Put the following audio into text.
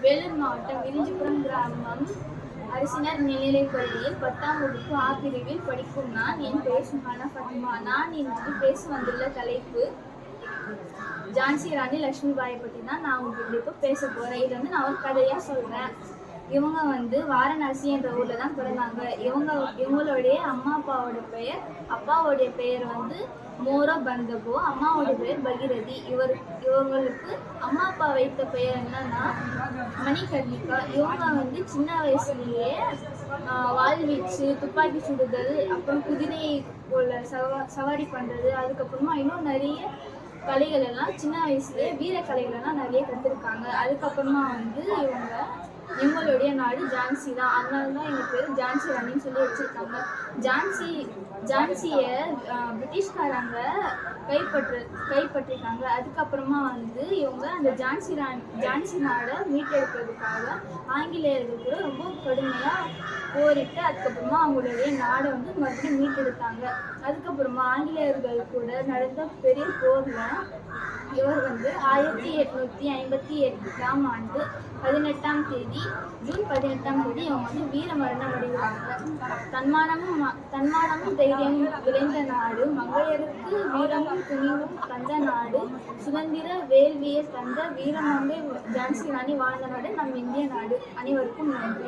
வேலூர் மாவட்டம் விரிஞ்சிபுரம் கிராமம் அரசினர் மேல்நிலைப் பள்ளியில் 10ஆம் வகுப்பு ஆ பிரிவில் படிக்கும் நான். என் பெயர் சுஹானா ஃபத்திமா. நான் இன்று பேச வந்துள்ள தலைப்பு ஜான்சி ராணி லட்சுமிபாயை பற்றி தான் நான் உங்ககிட்ட இப்போ பேச போகிறேன். இது நான் ஒரு கதையாக சொல்கிறேன். இவங்க வாரணாசி என்ற ஊரில் தான் பிறந்தாங்க. இவங்களுடைய அப்பாவுடைய பெயர் மோரோ பந்தபோ, அம்மாவுடைய பெயர் பகிரதி. இவங்களுக்கு அம்மா அப்பா வைத்த பெயர் என்னன்னா மணிகர்ணிகா. இவங்க சின்ன வயசுலேயே வாழ்வீச்சு, துப்பாக்கி சுடுதல், அப்புறம் குதிரை போல சவாரி பண்ணுறது, அதுக்கப்புறமா இன்னும் நிறைய கலைகள் எல்லாம் சின்ன வயசுலேயே வீர கலைகள் எல்லாம் நிறைய கற்றுருக்காங்க. அதுக்கப்புறமா எங்களுடைய நாடு ஜான்சி தான். அதனால தான் எங்கள் பேர் ஜான்சி ராணின்னு சொல்லி வச்சுருக்காங்க. ஜான்சியை பிரிட்டிஷ்காரங்க கைப்பற்றிருக்காங்க. அதுக்கப்புறமா இவங்க அந்த ஜான்சி நாடை மீட்டெடுக்கிறதுக்காக ஆங்கிலேயர்கள் கூட ரொம்ப கடுமையாக போரிட்டு அதுக்கப்புறமா அவங்களுடைய நாடை மறுபடியும் மீட்டெடுத்தாங்க. அதுக்கப்புறமா ஆங்கிலேயர்கள் கூட நடந்த பெரிய போரில் இவர் 1858ஆம் ஆண்டு ஜூன் 18ஆம் தேதி இவங்க வீர மரணம் அடைகிறாங்க. தன்மானமும் தைரியமும் விளைந்த நாடு, மங்கையருக்கு வீரமும் துணிவும் தந்த நாடு, சுதந்திர வேள்வியை தந்த வீரமங்கை ஜான்சி ராணி வாழ்ந்த நாடு நம் இந்திய நாடு. அனைவருக்கும் நன்றி.